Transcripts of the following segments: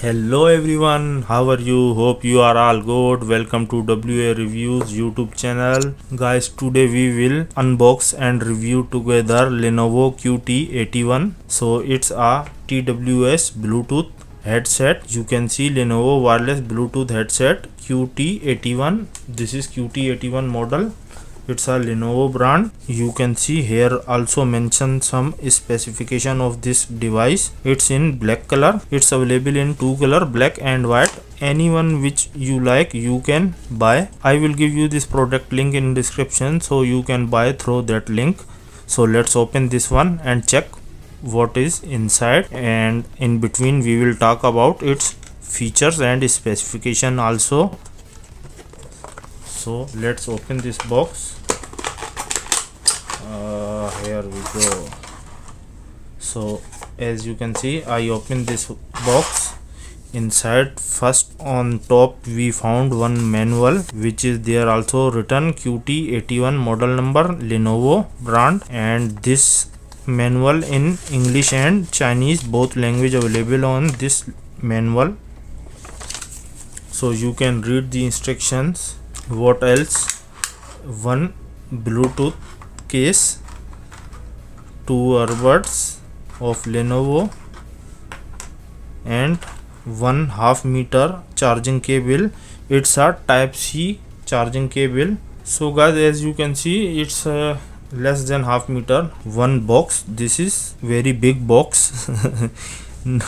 Hello everyone, how are you? Hope you are all good. Welcome to WA Reviews YouTube channel. Guys, today we will unbox and review together Lenovo QT81. So it's a TWS Bluetooth headset. You can see Lenovo wireless Bluetooth headset QT81. This is QT81 model. It's a Lenovo brand. You can see here also mention some specification of this device. It's in black color. It's available in two color, black and white. Anyone which you like you can buy. I will give you this product link in description, so you can buy through that link. So let's open this one and check what is inside, and in between we will talk about its features and specification also. So let's open this box. Here we go. So as you can see, I opened this box. Inside, first on top we found one manual which is there also written QT81 model number, Lenovo brand, and this manual in English and Chinese, both language available on this manual, so you can read the instructions. What else? One Bluetooth case, two earbuds of Lenovo, and 1/2 meter charging cable. It's a type C charging cable. So guys, as you can see, it's less than half meter. One box. This is very big box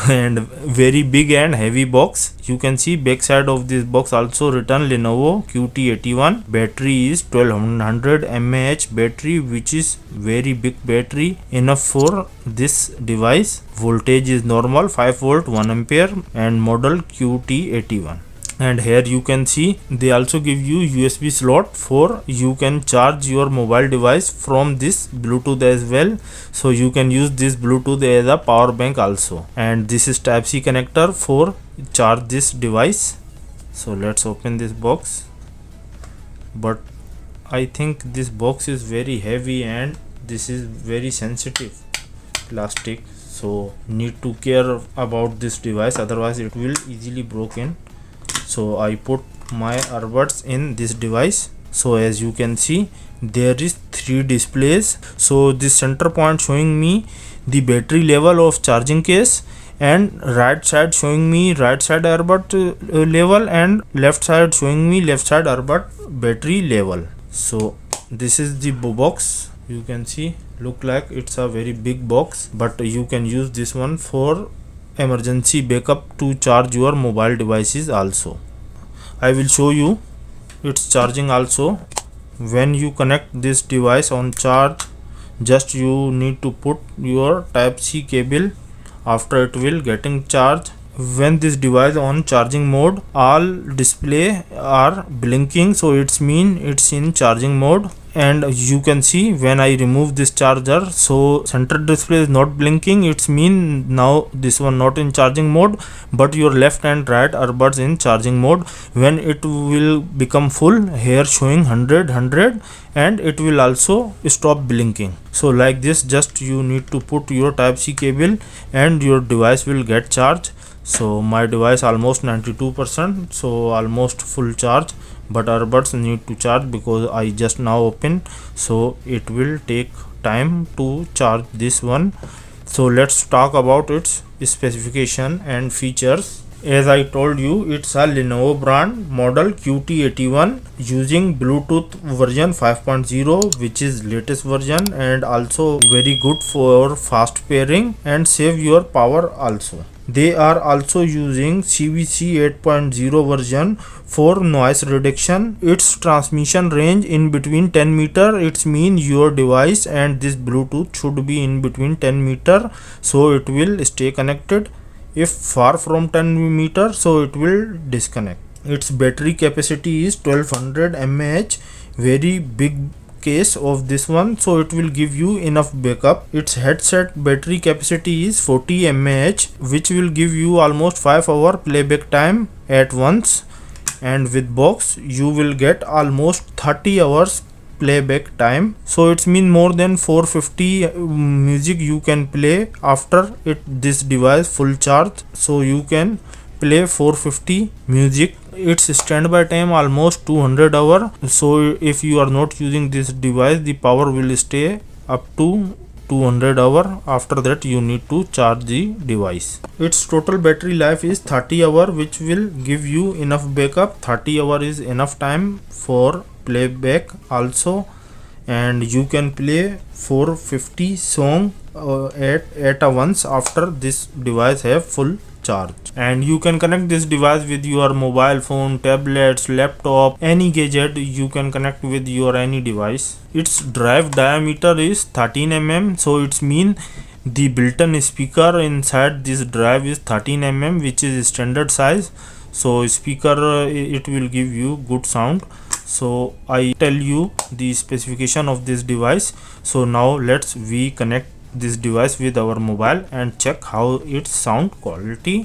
and very big and heavy box. You can see back side of this box also written Lenovo QT81. Battery is 1200 mAh battery, which is very big battery, enough for this device. Voltage is normal 5 volt 1 ampere and model QT81. And here you can see they also give you USB slot for you can charge your mobile device from this Bluetooth as well, so you can use this Bluetooth as a power bank also. And this is type C connector for charge this device. So let's open this box, but I think this box is very heavy and this is very sensitive plastic, so need to care about this device, otherwise it will easily broken. So I put my earbuds in this device. So as you can see, there is 3 displays. So this center point showing me the battery level of charging case, and right side showing me right side earbud level, and left side showing me left side earbud battery level. So this is the box. You can see, look like it's a very big box, but you can use this one for emergency backup to charge your mobile devices also. I will show you its charging also. When you connect this device on charge, just you need to put your type C cable. After it will getting charged. When this device on charging mode, all display are blinking, so it's mean it's in charging mode. And you can see when I remove this charger, so center display is not blinking, it's mean now this one not in charging mode, but your left and right earbuds in charging mode. When it will become full, here showing 100 and it will also stop blinking. So like this, just you need to put your type C cable and your device will get charged. So my device almost 92%, so almost full charge, but earbuds need to charge because I just now open, so it will take time to charge this one. So let's talk about its specification and features. As I told you, it's a Lenovo brand, model QT81, using Bluetooth version 5.0, which is latest version and also very good for fast pairing and save your power also. They are also using CVC 8.0 version for noise reduction. Its transmission range in between 10 meter. It's mean your device and this Bluetooth should be in between 10 meter, so it will stay connected. If far from 10 meter, so it will disconnect. Its battery capacity is 1200 mAh, very big case of this one, so it will give you enough backup. Its headset battery capacity is 40 mAh, which will give you almost 5-hour playback time at once, and with box you will get almost 30 hours playback time, so it's mean more than 450 music you can play after this device full charge. So you can play 450 music. Its standby time almost 200 hour. So if you are not using this device, the power will stay up to 200 hour. After that you need to charge the device. Its total battery life is 30 hour, which will give you enough backup. 30 hour is enough time for playback also, and you can play 450 song at a once after this device have full charge. And you can connect this device with your mobile phone, tablets, laptop, any gadget you can connect with your any device. Its drive diameter is 13 mm, so it's mean the built-in speaker inside this drive is 13 mm, which is standard size. So speaker it will give you good sound. So I tell you the specification of this device. So now let's we connect this device with our mobile and check how its sound quality.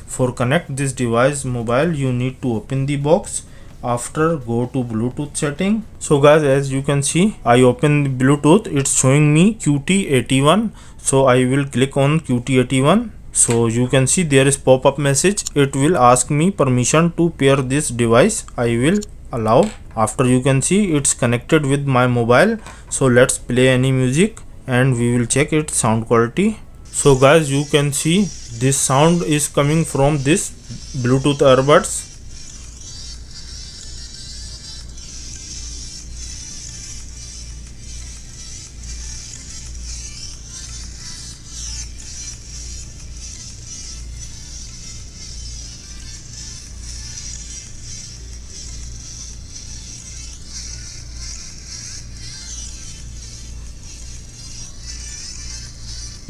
For connect this device mobile, you need to open the box. After go to Bluetooth setting. So guys, as you can see, I open the Bluetooth, it's showing me QT81. So I will click on QT81. So you can see there is pop-up message. It will ask me permission to pair this device. I will allow. After you can see it's connected with my mobile. So let's play any music and we will check its sound quality. So guys, you can see this sound is coming from this Bluetooth earbuds.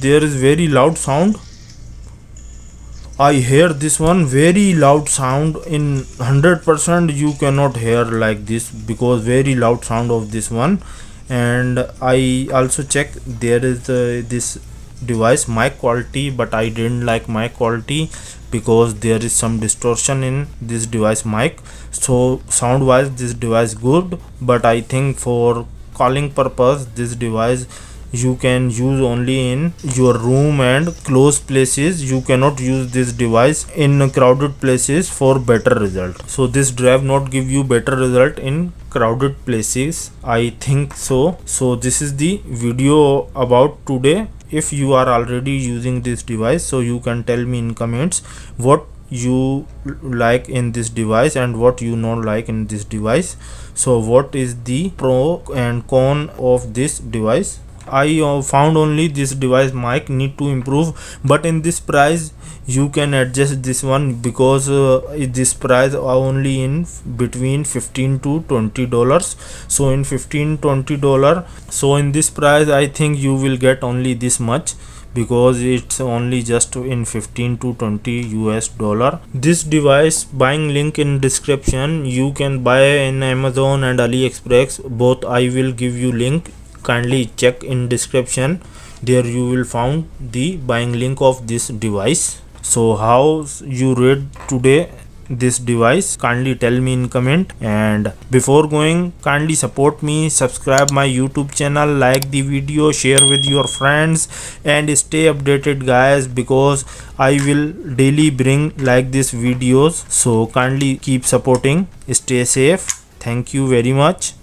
There is very loud sound. I hear this one very loud sound. In 100% you cannot hear like this because very loud sound of this one. And I also check there is this device mic quality, but I didn't like mic quality because there is some distortion in this device mic. So sound wise this device good, but I think for calling purpose this device you can use only in your room and closed places. You cannot use this device in crowded places for better result. So this drive not give you better result in crowded places, I think so. So this is the video about today. If you are already using this device, so you can tell me in comments what you like in this device and what you not like in this device. So what is the pro and con of this device? I found only this device mic need to improve, but in this price you can adjust this one because this price only in between $15 to $20. So in $15-20, so in this price I think you will get only this much because it's only just in $15 to $20. This device buying link in description. You can buy in Amazon and AliExpress, both I will give you link. Kindly check in description, there you will found the buying link of this device. So how you rate today this device, kindly tell me in comment. And before going, kindly support me, subscribe my YouTube channel, like the video, share with your friends and stay updated guys, because I will daily bring like this videos. So kindly keep supporting, stay safe. Thank you very much.